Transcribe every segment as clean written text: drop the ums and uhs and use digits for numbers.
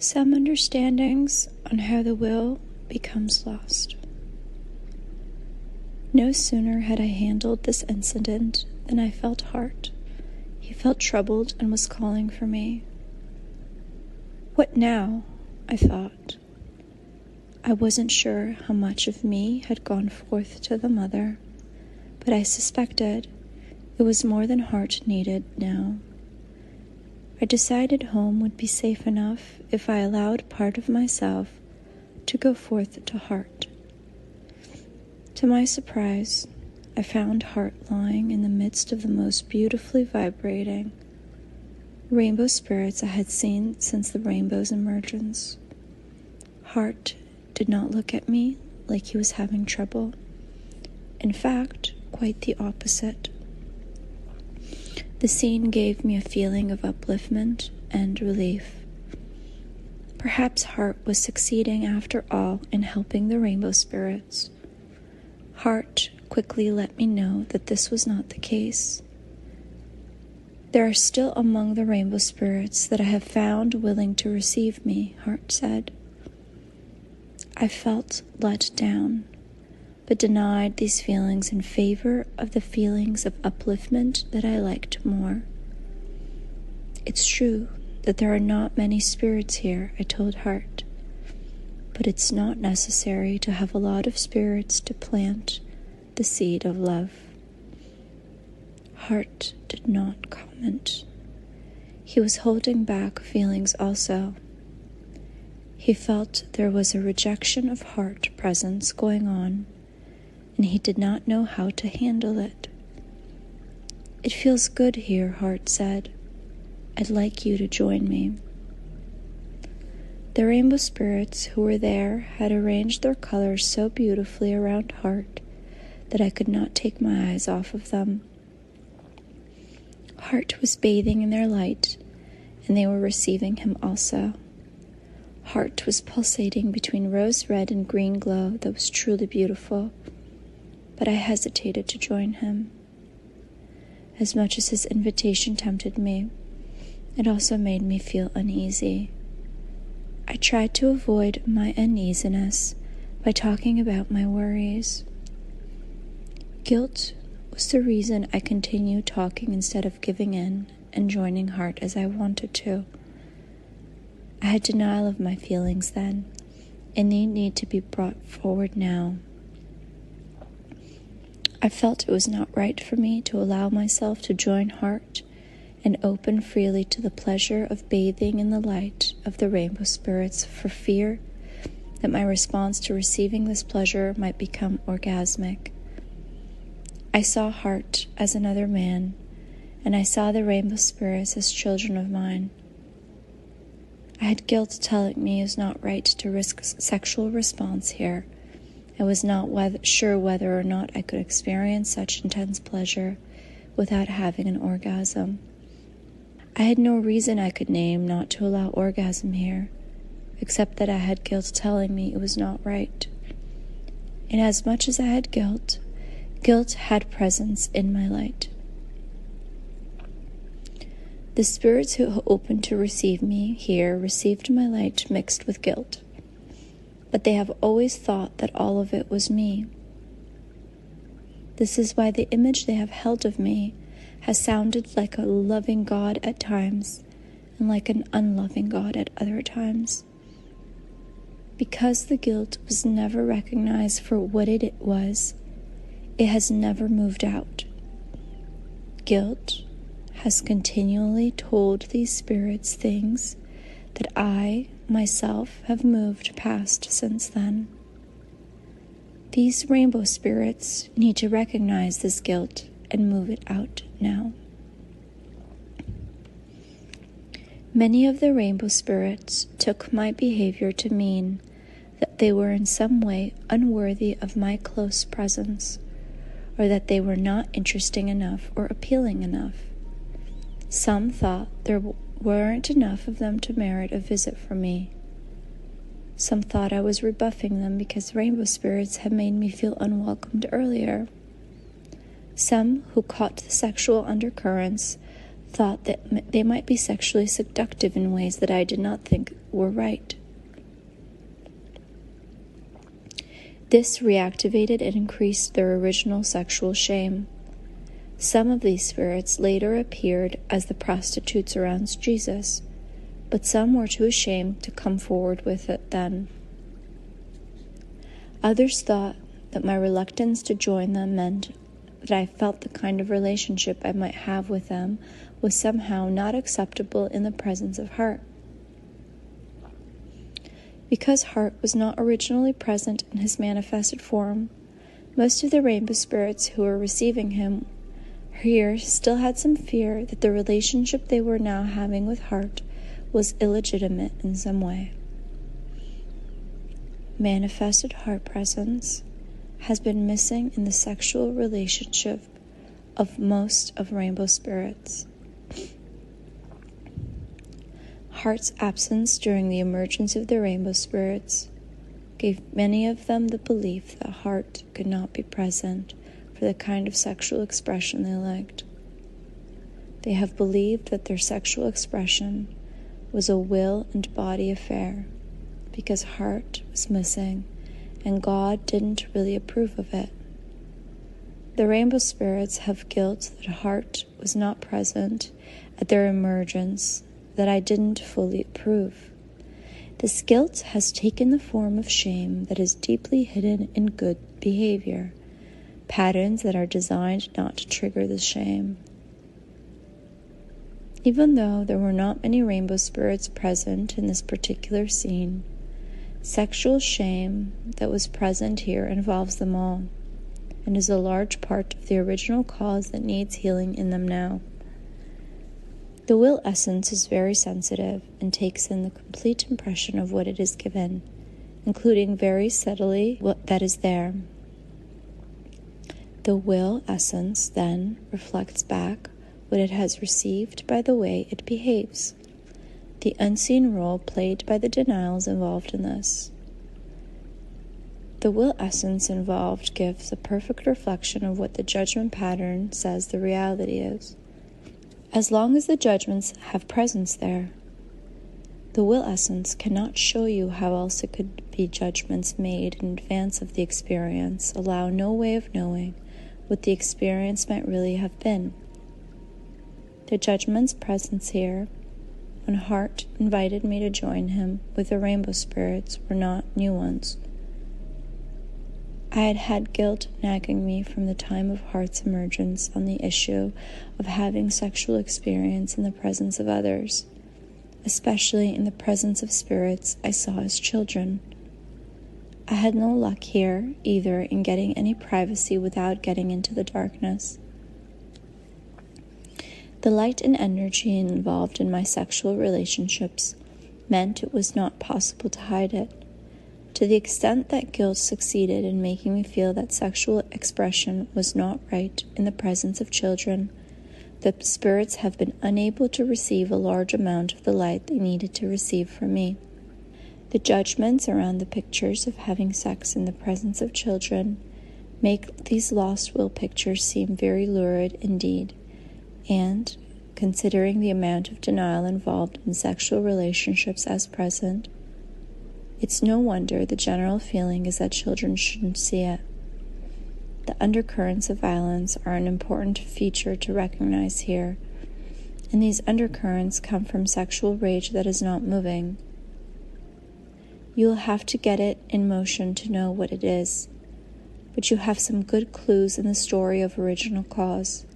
Some understandings on how the will becomes lost. No sooner had I handled this incident than I felt Hart. He felt troubled and was calling for me. What now? I thought. I wasn't sure how much of me had gone forth to the mother, but I suspected it was more than Hart needed now. I decided home would be safe enough if I allowed part of myself to go forth to Hart. To my surprise, I found Hart lying in the midst of the most beautifully vibrating rainbow spirits I had seen since the rainbow's emergence. Hart did not look at me like he was having trouble. In fact, quite the opposite. The scene gave me a feeling of upliftment and relief. Perhaps Hart was succeeding after all in helping the rainbow spirits. Hart quickly let me know that this was not the case. There are still among the rainbow spirits that I have found willing to receive me, Hart said. I felt let down, but denied these feelings in favor of the feelings of upliftment that I liked more. It's true that there are not many spirits here, I told Hart, but it's not necessary to have a lot of spirits to plant the seed of love. Hart did not comment. He was holding back feelings also. He felt there was a rejection of Hart presence going on, and he did not know how to handle it. It feels good here, Hart said. I'd like you to join me. The rainbow spirits who were there had arranged their colors so beautifully around Hart that I could not take my eyes off of them. Hart was bathing in their light, and they were receiving him also. Hart was pulsating between rose red and green glow that was truly beautiful, but I hesitated to join him. As much as his invitation tempted me, it also made me feel uneasy. I tried to avoid my uneasiness by talking about my worries. Guilt was the reason I continued talking instead of giving in and joining Hart as I wanted to. I had denial of my feelings then, and they need to be brought forward now. I felt it was not right for me to allow myself to join Hart and open freely to the pleasure of bathing in the light of the rainbow spirits for fear that my response to receiving this pleasure might become orgasmic. I saw Hart as another man, and I saw the rainbow spirits as children of mine. I had guilt telling me it was not right to risk sexual response here. I was not sure whether or not I could experience such intense pleasure without having an orgasm. I had no reason I could name not to allow orgasm here, except that I had guilt telling me it was not right. And as much as I had guilt had presence in my light. The spirits who opened to receive me here received my light mixed with guilt, but they have always thought that all of it was me. This is why the image they have held of me has sounded like a loving God at times and like an unloving God at other times. Because the guilt was never recognized for what it was, it has never moved out. Guilt has continually told these spirits things that I, myself, have moved past since then. These rainbow spirits need to recognize this guilt and move it out now. Many of the rainbow spirits took my behavior to mean that they were in some way unworthy of my close presence, or that they were not interesting enough or appealing enough. Some thought there weren't enough of them to merit a visit from me. Some thought I was rebuffing them because rainbow spirits had made me feel unwelcomed earlier. Some who caught the sexual undercurrents thought that they might be sexually seductive in ways that I did not think were right. This reactivated and increased their original sexual shame. Some of these spirits later appeared as the prostitutes around Jesus, but some were too ashamed to come forward with it then. Others thought that my reluctance to join them meant that I felt the kind of relationship I might have with them was somehow not acceptable in the presence of Heart. Because Heart was not originally present in his manifested form, most of the rainbow spirits who were receiving him here still had some fear that the relationship they were now having with Heart was illegitimate in some way. Manifested Heart presence has been missing in the sexual relationship of most of rainbow spirits. Heart's absence during the emergence of the rainbow spirits gave many of them the belief that Heart could not be present for the kind of sexual expression they liked. They have believed that their sexual expression was a will and body affair because Heart was missing and God didn't really approve of it. The rainbow spirits have guilt that Heart was not present at their emergence that I didn't fully approve. This guilt has taken the form of shame that is deeply hidden in good behavior, patterns that are designed not to trigger the shame. Even though there were not many rainbow spirits present in this particular scene, sexual shame that was present here involves them all, and is a large part of the original cause that needs healing in them now. The will essence is very sensitive and takes in the complete impression of what it is given, including very subtly what that is there. The will essence then reflects back what it has received by the way it behaves. The unseen role played by the denials involved in this. The will essence involved gives a perfect reflection of what the judgment pattern says the reality is. As long as the judgments have presence there, the will essence cannot show you how else it could be. Judgments made in advance of the experience allow no way of knowing what the experience might really have been. The judgment's presence here, when Heart invited me to join him with the rainbow spirits, were not new ones. I had had guilt nagging me from the time of Heart's emergence on the issue of having sexual experience in the presence of others, especially in the presence of spirits I saw as children. I had no luck here either in getting any privacy without getting into the darkness. The light and energy involved in my sexual relationships meant it was not possible to hide it. To the extent that guilt succeeded in making me feel that sexual expression was not right in the presence of children, the spirits have been unable to receive a large amount of the light they needed to receive from me. The judgments around the pictures of having sex in the presence of children make these lost will pictures seem very lurid indeed, and, considering the amount of denial involved in sexual relationships as present, it's no wonder the general feeling is that children shouldn't see it. The undercurrents of violence are an important feature to recognize here, and these undercurrents come from sexual rage that is not moving. You'll have to get it in motion to know what it is, but you have some good clues in the story of original cause.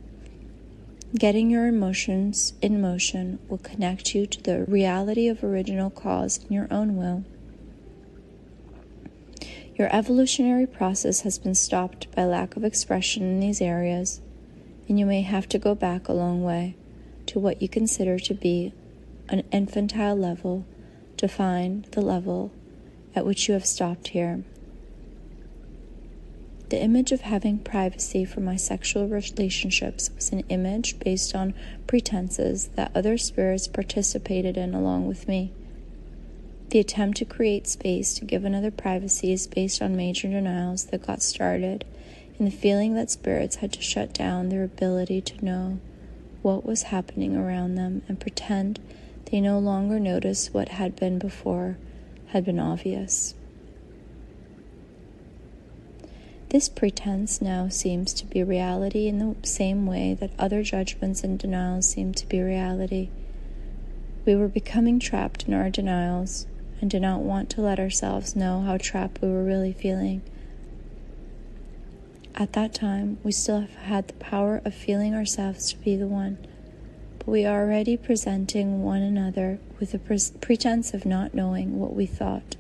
Getting your emotions in motion will connect you to the reality of original cause in your own will. Your evolutionary process has been stopped by lack of expression in these areas, and you may have to go back a long way to what you consider to be an infantile level to find the level at which you have stopped here. The image of having privacy from my sexual relationships was an image based on pretenses that other spirits participated in along with me. The attempt to create space to give another privacy is based on major denials that got started in the feeling that spirits had to shut down their ability to know what was happening around them and pretend they no longer noticed what had been before had been obvious. This pretense now seems to be reality in the same way that other judgments and denials seem to be reality. We were becoming trapped in our denials and did not want to let ourselves know how trapped we were really feeling. At that time, we still had the power of feeling ourselves to be the one, but we are already presenting one another with a pretense of not knowing what we thought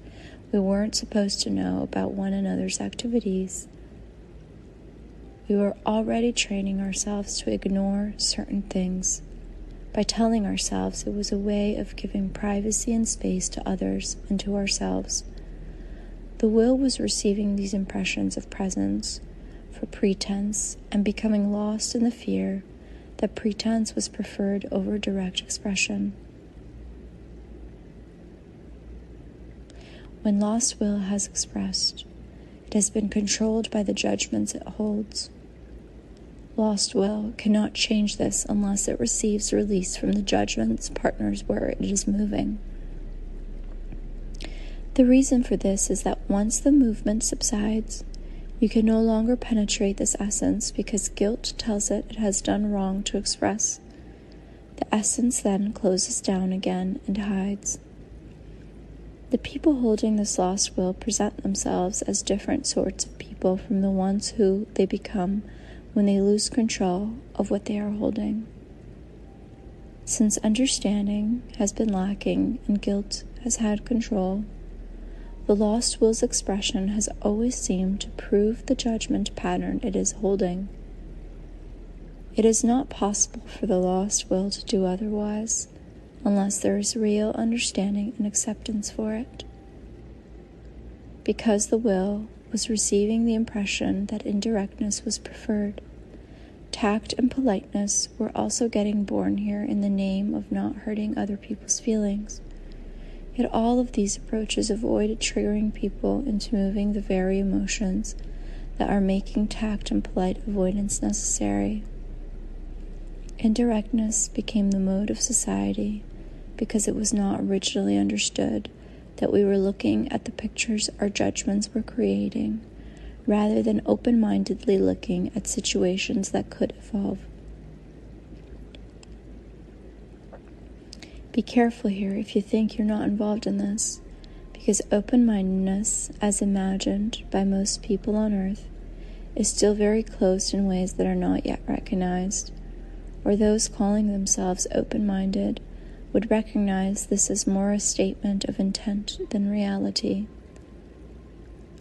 we weren't supposed to know about one another's activities. We were already training ourselves to ignore certain things by telling ourselves it was a way of giving privacy and space to others and to ourselves. The will was receiving these impressions of presence for pretense and becoming lost in the fear that pretense was preferred over direct expression. When lost will has expressed, it has been controlled by the judgments it holds. Lost will cannot change this unless it receives release from the judgments partners where it is moving. The reason for this is that once the movement subsides, you can no longer penetrate this essence because guilt tells it has done wrong to express. The essence then closes down again and hides. The people holding this lost will present themselves as different sorts of people from the ones who they become when they lose control of what they are holding. Since understanding has been lacking and guilt has had control, the lost will's expression has always seemed to prove the judgment pattern it is holding. It is not possible for the lost will to do otherwise unless there is real understanding and acceptance for it. Because the will was receiving the impression that indirectness was preferred, tact and politeness were also getting born here in the name of not hurting other people's feelings. Yet all of these approaches avoided triggering people into moving the very emotions that are making tact and polite avoidance necessary. Indirectness became the mode of society because it was not originally understood that we were looking at the pictures our judgments were creating, rather than open-mindedly looking at situations that could evolve. Be careful here if you think you're not involved in this, because open-mindedness, as imagined by most people on earth, is still very closed in ways that are not yet recognized, or those calling themselves open-minded would recognize this as more a statement of intent than reality.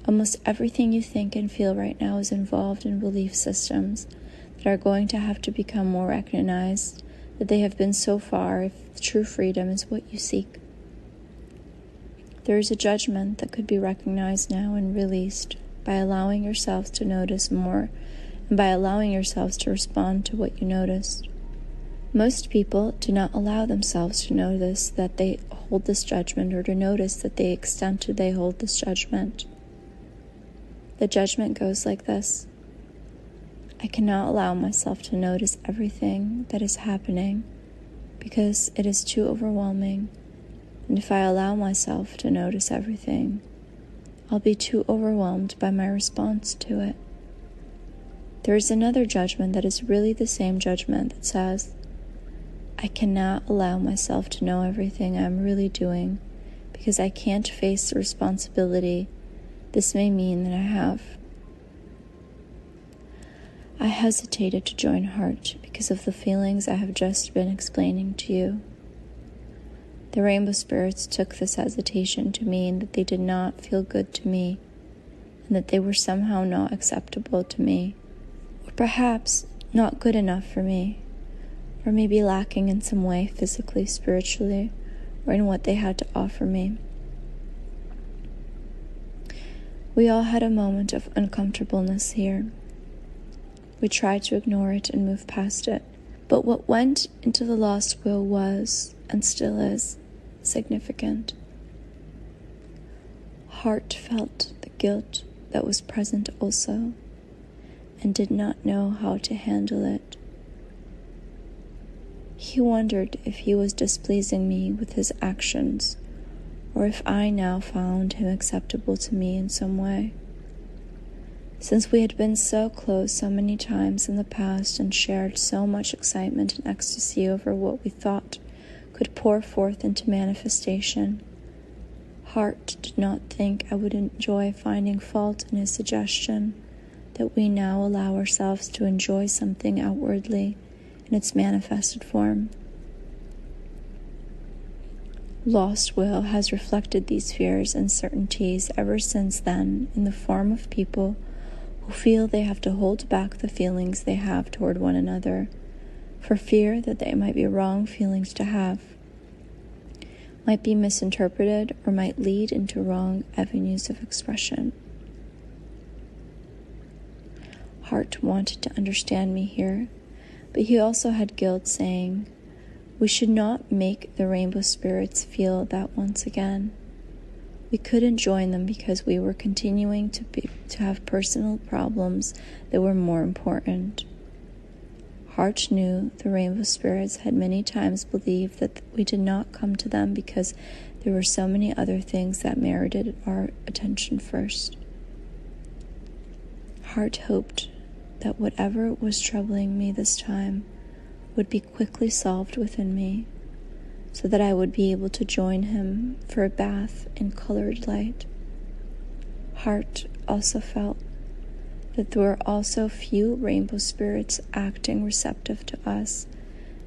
Almost everything you think and feel right now is involved in belief systems that are going to have to become more recognized than they have been so far if true freedom is what you seek. There is a judgment that could be recognized now and released by allowing yourselves to notice more and by allowing yourselves to respond to what you noticed. Most people do not allow themselves to notice that they hold this judgment or to notice that the extent to they hold this judgment. The judgment goes like this: I cannot allow myself to notice everything that is happening because it is too overwhelming, and if I allow myself to notice everything, I'll be too overwhelmed by my response to it. There is another judgment that is really the same judgment that says, I cannot allow myself to know everything I'm really doing because I can't face the responsibility this may mean that I have. I hesitated to join heart because of the feelings I have just been explaining to you. The rainbow spirits took this hesitation to mean that they did not feel good to me and that they were somehow not acceptable to me, or perhaps not good enough for me, or maybe lacking in some way physically, spiritually, or in what they had to offer me. We all had a moment of uncomfortableness here. We tried to ignore it and move past it, but what went into the lost will was, and still is, significant. Heart felt the guilt that was present also, and did not know how to handle it. He wondered if he was displeasing me with his actions, or if I now found him acceptable to me in some way. Since we had been so close so many times in the past and shared so much excitement and ecstasy over what we thought could pour forth into manifestation, Hart did not think I would enjoy finding fault in his suggestion that we now allow ourselves to enjoy something outwardly in its manifested form. Lost will has reflected these fears and certainties ever since then in the form of people who feel they have to hold back the feelings they have toward one another for fear that they might be wrong feelings to have, might be misinterpreted, or might lead into wrong avenues of expression. Hart wanted to understand me here, but he also had guilt, saying, we should not make the rainbow spirits feel that once again. We couldn't join them because we were continuing to have personal problems that were more important. Hart knew the rainbow spirits had many times believed that we did not come to them because there were so many other things that merited our attention first. Hart hoped that whatever was troubling me this time would be quickly solved within me, so that I would be able to join him for a bath in colored light. Hart also felt that there were also few rainbow spirits acting receptive to us,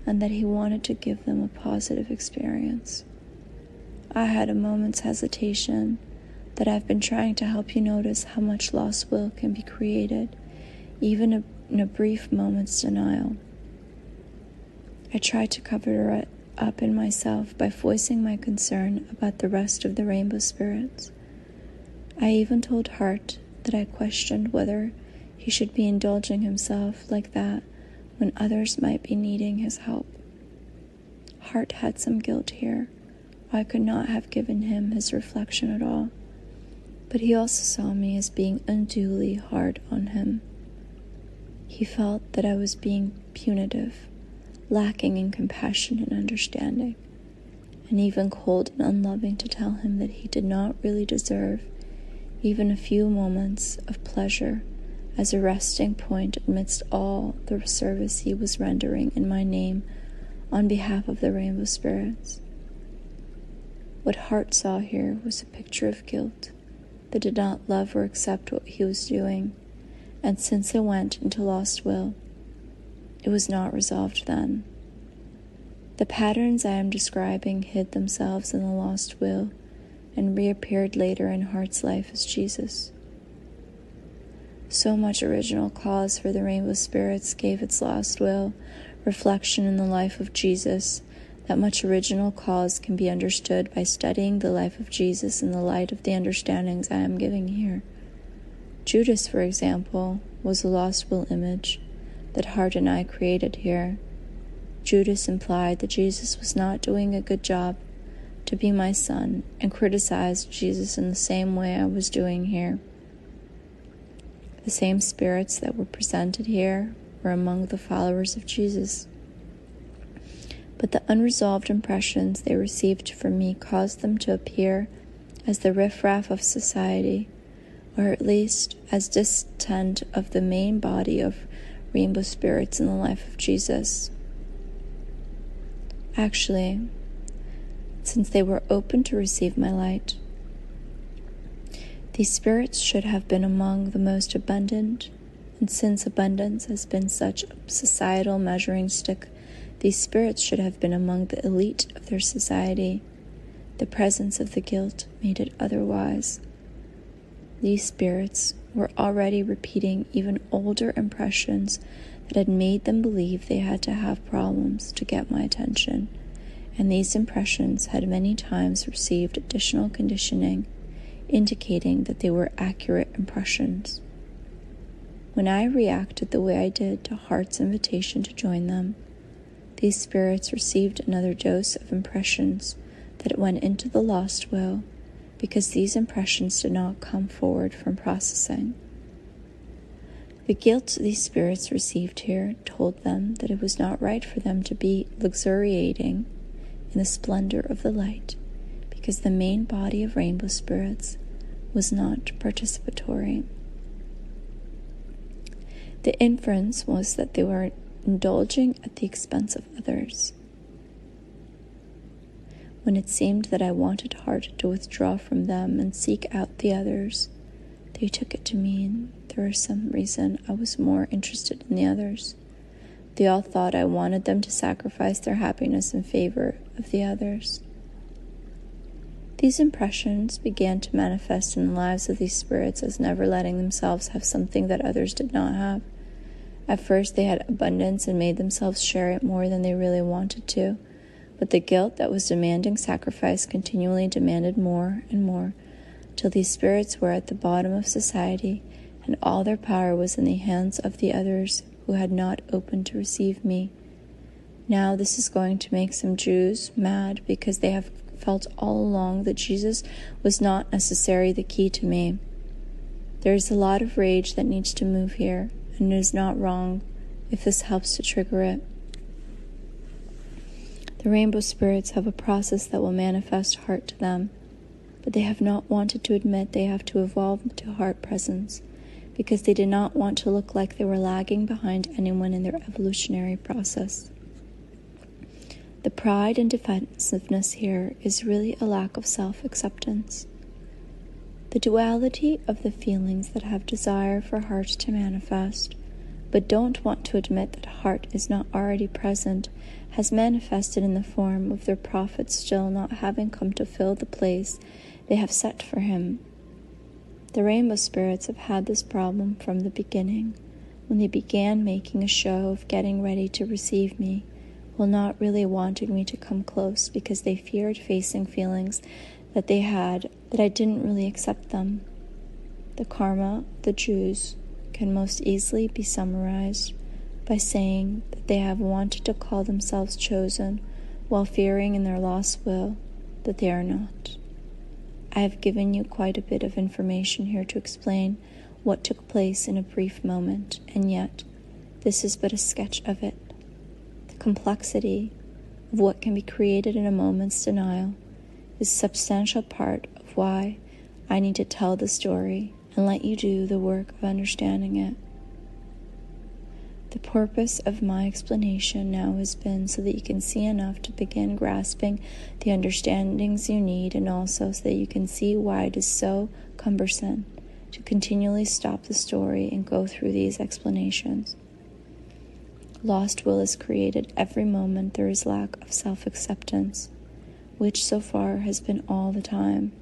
and that he wanted to give them a positive experience. I had a moment's hesitation that I've been trying to help you notice how much lost will can be created, even in a brief moment's denial. I tried to cover it up in myself by voicing my concern about the rest of the rainbow spirits. I even told Hart that I questioned whether he should be indulging himself like that when others might be needing his help. Hart had some guilt here. I could not have given him his reflection at all, but he also saw me as being unduly hard on him. He felt that I was being punitive, lacking in compassion and understanding, and even cold and unloving to tell him that he did not really deserve even a few moments of pleasure as a resting point amidst all the service he was rendering in my name on behalf of the rainbow spirits. What Hart saw here was a picture of guilt that did not love or accept what he was doing, and since it went into lost will, it was not resolved then. The patterns I am describing hid themselves in the lost will and reappeared later in Hart's life as Jesus. So much original cause for the rainbow spirits gave its lost will reflection in the life of Jesus, that much original cause can be understood by studying the life of Jesus in the light of the understandings I am giving here. Judas, for example, was a lost will image that Hart and I created here. Judas implied that Jesus was not doing a good job to be my son and criticized Jesus in the same way I was doing here. The same spirits that were presented here were among the followers of Jesus. But the unresolved impressions they received from me caused them to appear as the riffraff of society, or at least as distant of the main body of rainbow spirits in the life of Jesus. Actually, since they were open to receive my light, these spirits should have been among the most abundant, and since abundance has been such a societal measuring stick, these spirits should have been among the elite of their society. The presence of the guilt made it otherwise. These spirits were already repeating even older impressions that had made them believe they had to have problems to get my attention, and these impressions had many times received additional conditioning, indicating that they were accurate impressions. When I reacted the way I did to Hart's invitation to join them, these spirits received another dose of impressions that went into the lost will, because these impressions did not come forward from processing. The guilt these spirits received here told them that it was not right for them to be luxuriating in the splendor of the light, because the main body of rainbow spirits was not participatory. The inference was that they were indulging at the expense of others. When it seemed that I wanted hard to withdraw from them and seek out the others, they took it to mean there was some reason I was more interested in the others. They all thought I wanted them to sacrifice their happiness in favor of the others. These impressions began to manifest in the lives of these spirits as never letting themselves have something that others did not have. At first they had abundance and made themselves share it more than they really wanted to, but the guilt that was demanding sacrifice continually demanded more and more, till these spirits were at the bottom of society, and all their power was in the hands of the others who had not opened to receive me. Now this is going to make some Jews mad, because they have felt all along that Jesus was not necessarily the key to me. There is a lot of rage that needs to move here, and it is not wrong if this helps to trigger it. The rainbow spirits have a process that will manifest heart to them, but they have not wanted to admit they have to evolve to heart presence, because they did not want to look like they were lagging behind anyone in their evolutionary process. The pride and defensiveness here is really a lack of self-acceptance. The duality of the feelings that have desire for heart to manifest, but don't want to admit that heart is not already present, has manifested in the form of their prophet still not having come to fill the place they have set for him. The rainbow spirits have had this problem from the beginning, when they began making a show of getting ready to receive me, while not really wanting me to come close because they feared facing feelings that they had that I didn't really accept them. The karma of the Jews can most easily be summarized by saying that they have wanted to call themselves chosen while fearing in their lost will that they are not. I have given you quite a bit of information here to explain what took place in a brief moment, and yet this is but a sketch of it. The complexity of what can be created in a moment's denial is a substantial part of why I need to tell the story and let you do the work of understanding it. The purpose of my explanation now has been so that you can see enough to begin grasping the understandings you need, and also so that you can see why it is so cumbersome to continually stop the story and go through these explanations. Lost will is created every moment there is lack of self-acceptance, which so far has been all the time.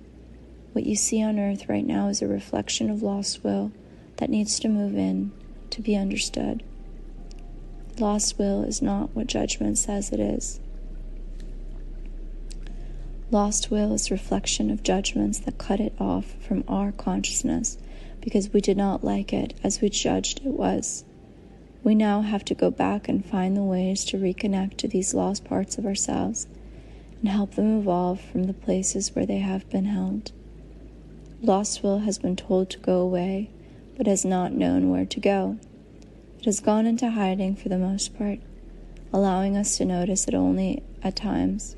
What you see on earth right now is a reflection of lost will that needs to move in to be understood. Lost will is not what judgment says it is. Lost will is a reflection of judgments that cut it off from our consciousness because we did not like it as we judged it was. We now have to go back and find the ways to reconnect to these lost parts of ourselves and help them evolve from the places where they have been held. Lost will has been told to go away, but has not known where to go. It has gone into hiding for the most part, allowing us to notice it only at times.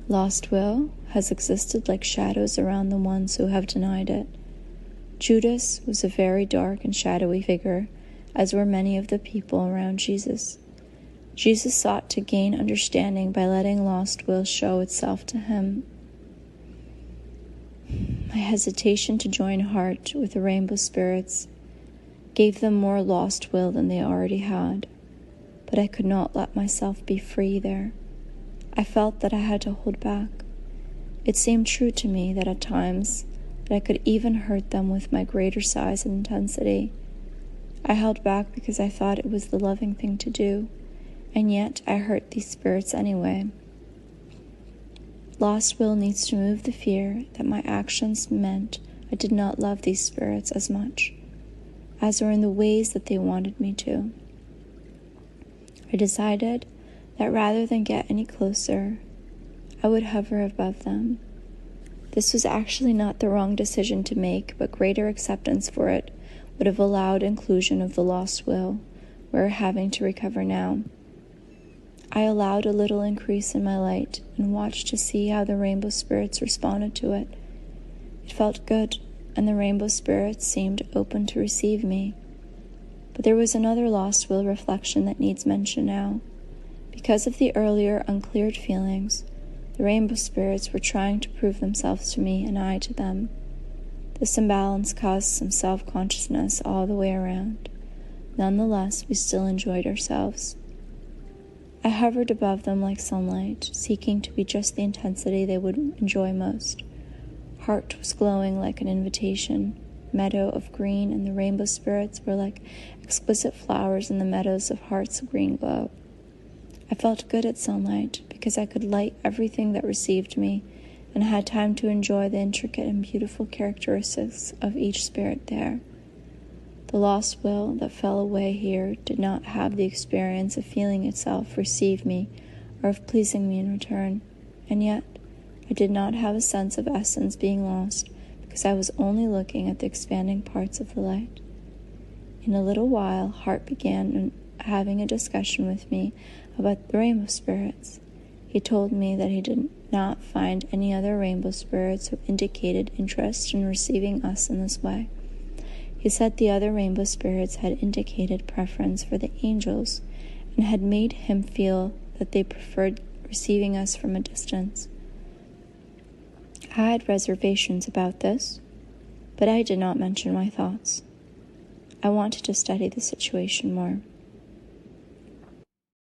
Lost will has existed like shadows around the ones who have denied it. Judas was a very dark and shadowy figure, as were many of the people around Jesus. Jesus sought to gain understanding by letting lost will show itself to him. My hesitation to join heart with the rainbow spirits gave them more lost will than they already had, but I could not let myself be free there. I felt that I had to hold back. It seemed true to me that at times that I could even hurt them with my greater size and intensity. I held back because I thought it was the loving thing to do, and yet I hurt these spirits anyway. Lost will needs to move the fear that my actions meant I did not love these spirits as much as or in the ways that they wanted me to. I decided that rather than get any closer, I would hover above them. This was actually not the wrong decision to make, but greater acceptance for it would have allowed inclusion of the lost will we're having to recover now. I allowed a little increase in my light and watched to see how the rainbow spirits responded to it. It felt good, and the rainbow spirits seemed open to receive me. But there was another lost will reflection that needs mention now. Because of the earlier uncleared feelings, the rainbow spirits were trying to prove themselves to me and I to them. This imbalance caused some self-consciousness all the way around. Nonetheless, we still enjoyed ourselves. I hovered above them like sunlight, seeking to be just the intensity they would enjoy most. Heart was glowing like an invitation, meadow of green, and the rainbow spirits were like exquisite flowers in the meadows of Heart's green glow. I felt good at sunlight because I could light everything that received me and had time to enjoy the intricate and beautiful characteristics of each spirit there. The lost will that fell away here did not have the experience of feeling itself receive me or of pleasing me in return, and yet I did not have a sense of essence being lost because I was only looking at the expanding parts of the light. In a little while, Heart began having a discussion with me about the rainbow spirits. He told me that he did not find any other rainbow spirits who indicated interest in receiving us in this way. He said the other rainbow spirits had indicated preference for the angels and had made him feel that they preferred receiving us from a distance. I had reservations about this, but I did not mention my thoughts. I wanted to study the situation more.